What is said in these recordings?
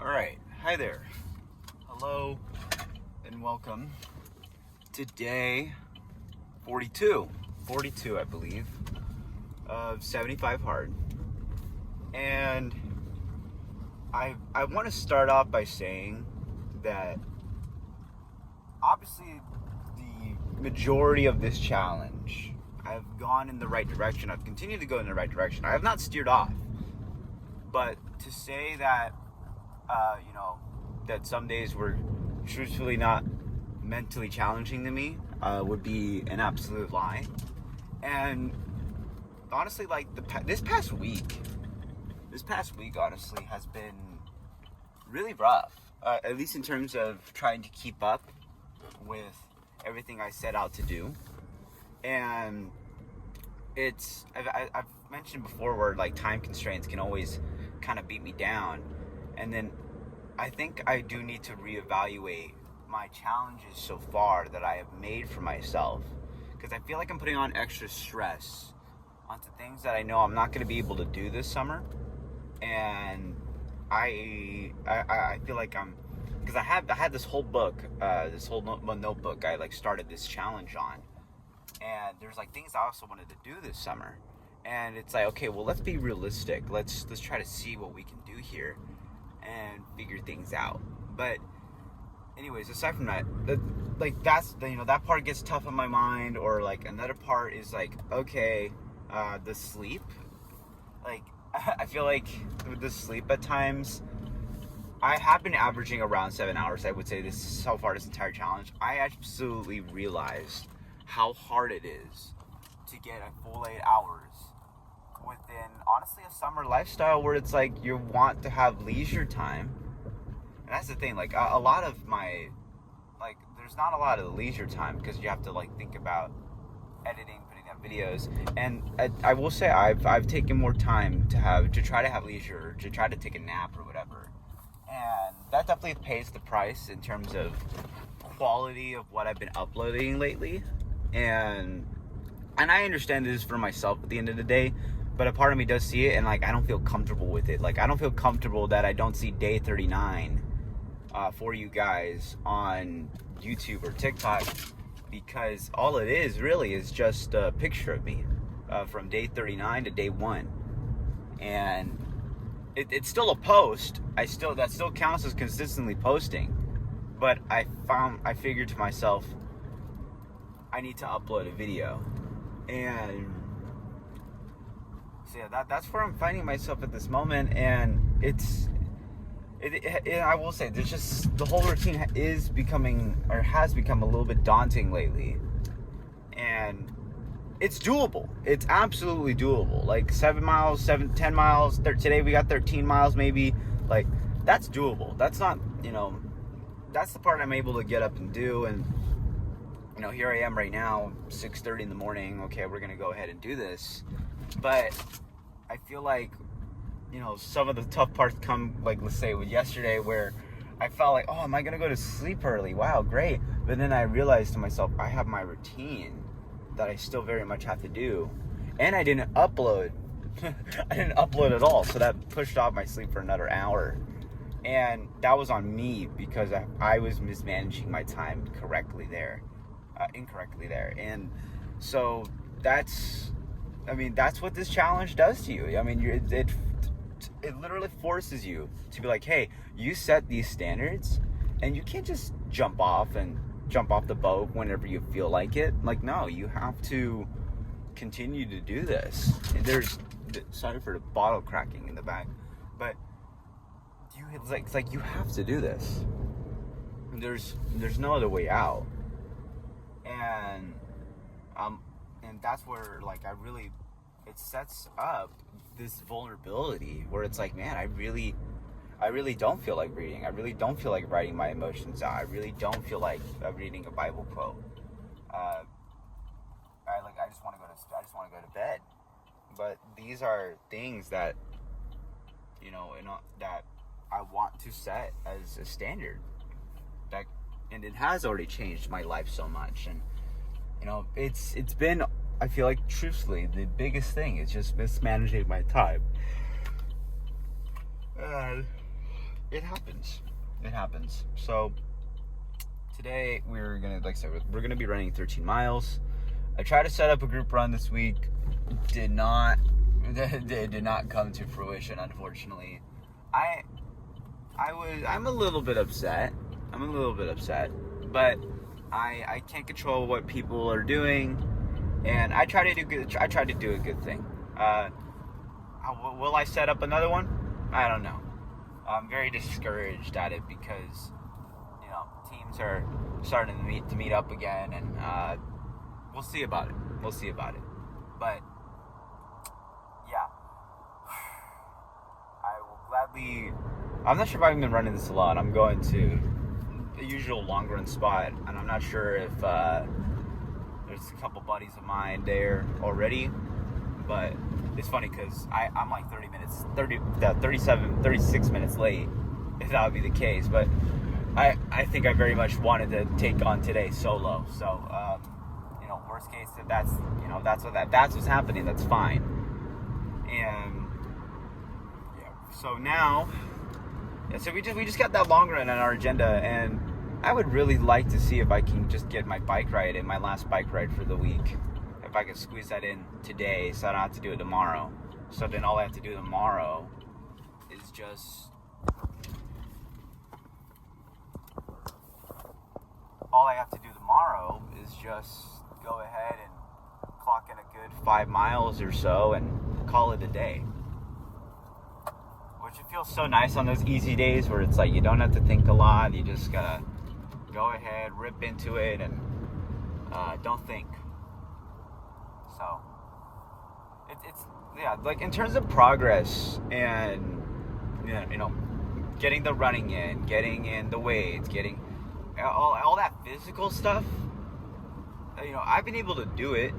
All right, hi there. Hello and welcome to day 42, I believe, of 75 Hard. And I want to start off by saying that obviously the majority of this challenge, I've gone in the right direction. I've continued to go in the right direction. I have not steered off. But to say that, that some days were truthfully not mentally challenging to me would be an absolute lie. And honestly, like this past week honestly has been really rough, at least in terms of trying to keep up with everything I set out to do. And I've mentioned before where like time constraints can always kind of beat me down, and then I think I do need to reevaluate my challenges so far that I have made for myself, because I feel like I'm putting on extra stress onto things that I know I'm not going to be able to do this summer. And I feel like because I had this whole book, this whole notebook I like started this challenge on, and there's like things I also wanted to do this summer. And it's like, okay, well, let's be realistic. Let's try to see what we can do here and figure things out. But anyways, aside from that, that part gets tough in my mind. Or like another part is like, okay, the sleep. Like I feel like with the sleep at times, I have been averaging around 7 hours. I would say this so far, this entire challenge. I absolutely realized how hard it is to get a full 8 hours within, honestly, a summer lifestyle where it's like you want to have leisure time. And that's the thing, like a lot of my, like, there's not a lot of leisure time because you have to like think about editing, putting up videos. And I will say I've taken more time to try to have leisure, to try to take a nap or whatever. And that definitely pays the price in terms of quality of what I've been uploading lately. And I understand this for myself at the end of the day, but a part of me does see it, and like I don't feel comfortable with it. Like I don't feel comfortable that I don't see day 39 for you guys on YouTube or TikTok, because all it is really is just a picture of me from day 39 to day 1. And it's still a post. That still counts as consistently posting. But I figured to myself, I need to upload a video. And so yeah, that's where I'm finding myself at this moment. And I will say, there's just, the whole routine has become a little bit daunting lately. And it's doable. It's absolutely doable. Like 10 miles. Today we got 13 miles maybe. Like, that's doable. That's not, that's the part I'm able to get up and do. And here I am right now, 6:30 in the morning. Okay, we're gonna go ahead and do this. But I feel like, some of the tough parts come, like, let's say with yesterday, where I felt like, oh, am I gonna go to sleep early? Wow, great. But then I realized to myself, I have my routine that I still very much have to do, and I didn't upload. I didn't upload at all, so that pushed off my sleep for another hour. And that was on me because I was mismanaging my time incorrectly there. And so that's what this challenge does to you. I mean, it literally forces you to be like, hey, you set these standards, and you can't just jump off the boat whenever you feel like it. Like, no, you have to continue to do this. And sorry for the bottle cracking in the back, but it's like you have to do this. There's no other way out. And that's where, like, it sets up this vulnerability where it's like, man, I really don't feel like reading. I really don't feel like writing my emotions out. I really don't feel like reading a Bible quote. I just want to go to bed. But these are things that, that I want to set as a standard. And it has already changed my life so much. And it's been, I feel like, truthfully, the biggest thing is just mismanaging my time. it happens. It happens. So today we're gonna, like I said, we're gonna be running 13 miles. I tried to set up a group run this week. Did not come to fruition, unfortunately. I'm a little bit upset. But I can't control what people are doing, and I tried to do a good thing. Will I set up another one? I don't know. I'm very discouraged at it because, teams are starting to meet up again, and we'll see about it. But yeah, I will gladly. I'm not sure if I've been running this a lot. I'm going to the usual long run spot, and I'm not sure if there's a couple buddies of mine there already, but it's funny because I'm like 36 minutes late, if that would be the case. But I think I very much wanted to take on today solo. So worst case, if that's what's happening, that's fine. And yeah, so now, so we just got that long run on our agenda, and I would really like to see if I can just get my bike ride in, my last bike ride for the week. If I could squeeze that in today, so I don't have to do it tomorrow. So then all I have to do tomorrow is just go ahead and clock in a good 5 miles or so and call it a day. Which it feels so nice on those easy days where it's like you don't have to think a lot. You just gotta go ahead, rip into it, and don't think. So it's like in terms of progress and getting the running in, getting in the weights, getting all that physical stuff. I've been able to do it.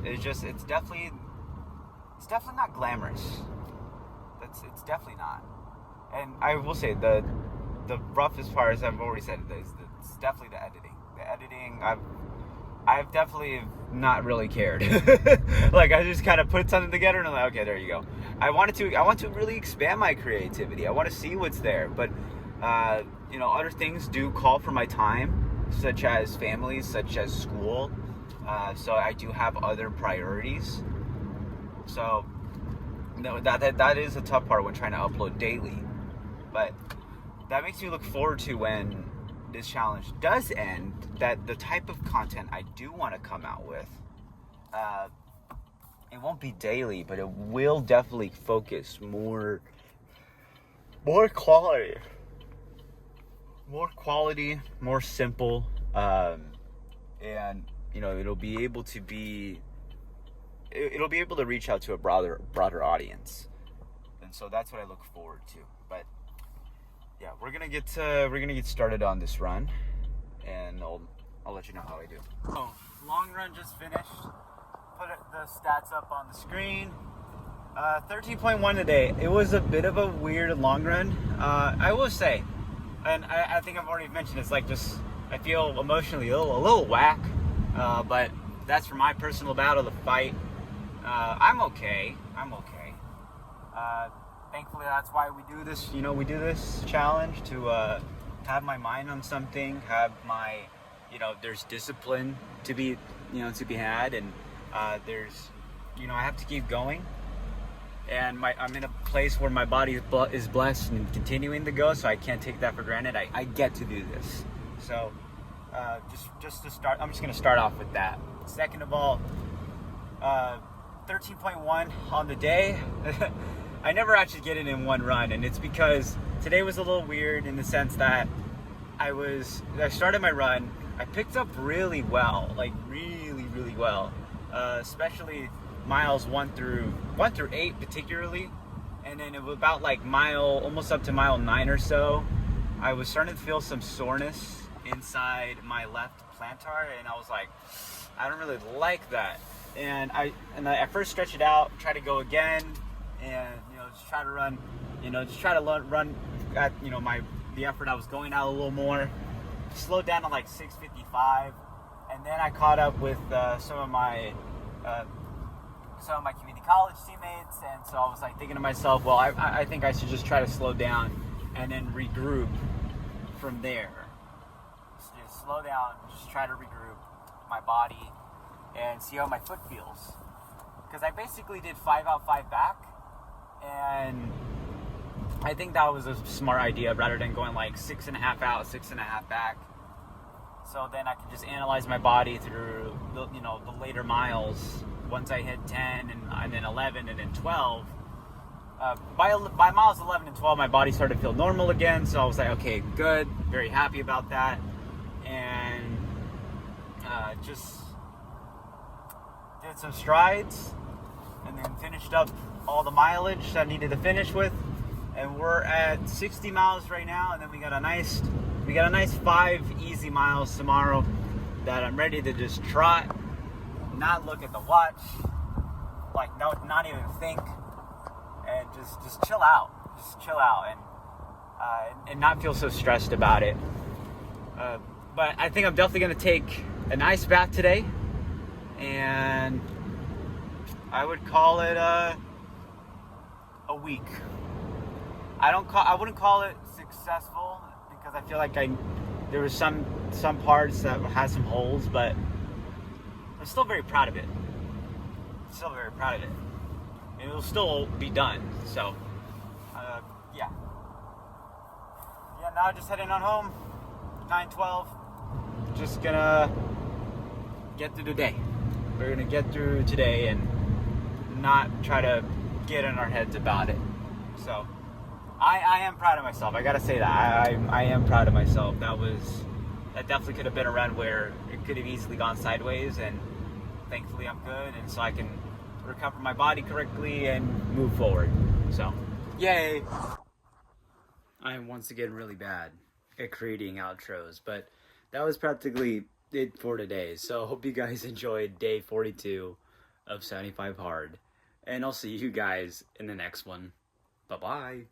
It's definitely not glamorous. It's definitely not. And I will say the roughest part, as I've already said, is it's definitely the editing. The editing, I've definitely not really cared. Like I just kind of put something together and I'm like, okay, there you go. I want to really expand my creativity. I want to see what's there, but other things do call for my time, such as family, such as school. So I do have other priorities. So that is a tough part when trying to upload daily. But that makes me look forward to when this challenge does end, that the type of content I do want to come out with, it won't be daily, but it will definitely focus more quality, more simple, and it'll be able to reach out to a broader audience, and so that's what I look forward to. But yeah, we're gonna get started on this run, and I'll let you know how I do. Oh, long run just finished. Put the stats up on the screen. 13.1 today. It was a bit of a weird long run. I will say, and I think I've already mentioned, it's like just I feel emotionally a little whack, but that's for my personal battle to fight. I'm okay. Thankfully, that's why we do this. We do this challenge to have my mind on something, have my, there's discipline to be had, and there's, I have to keep going. And I'm in a place where my body is blessed and continuing to go, so I can't take that for granted. I get to do this. So just to start, I'm just going to start off with that. Second of all, 13.1 on the day. I never actually get it in one run, and it's because today was a little weird in the sense that I started my run. I picked up really well, like really, really well, especially miles 1 through 8 particularly, and then it was about like almost up to mile 9 or so, I was starting to feel some soreness inside my left plantar, and I was like, I don't really like that, and I first stretch it out, try to go again, and just try to run, run at the effort I was going out a little more, slowed down to like 6:55, and then I caught up with some of my community college teammates, and so I was like thinking to myself, well, I think I should just try to slow down and then regroup from there. So just slow down, just try to regroup my body and see how my foot feels. Because I basically did 5 out, 5 back, and I think that was a smart idea rather than going like 6.5 out, 6.5 back. So then I could just analyze my body through the later miles. Once I hit 10 and then 11 and then 12, by miles 11 and 12, my body started to feel normal again. So I was like, okay, good, very happy about that, and just did some strides, and then finished up all the mileage that I needed to finish with. And we're at 60 miles right now, and then we got a nice 5 easy miles tomorrow that I'm ready to just trot, not look at the watch, like not even think, and just chill out, and not feel so stressed about it. But I think I'm definitely gonna take an ice bath today, and I would call it a week. I wouldn't call it successful, because I feel like there was some parts that had some holes, but I'm still very proud of it. And it'll still be done. So, yeah. Now just heading on home. 9:12. Just gonna get through the day. We're gonna get through today and not try to get in our heads about it. So, I am proud of myself. I gotta say that. I am proud of myself. That definitely could have been a run where it could have easily gone sideways, and thankfully I'm good, and so I can recover my body correctly and move forward. So, yay! I am once again really bad at creating outros, but that was practically it for today. So I hope you guys enjoyed day 42 of 75 Hard, and I'll see you guys in the next one. Bye-bye.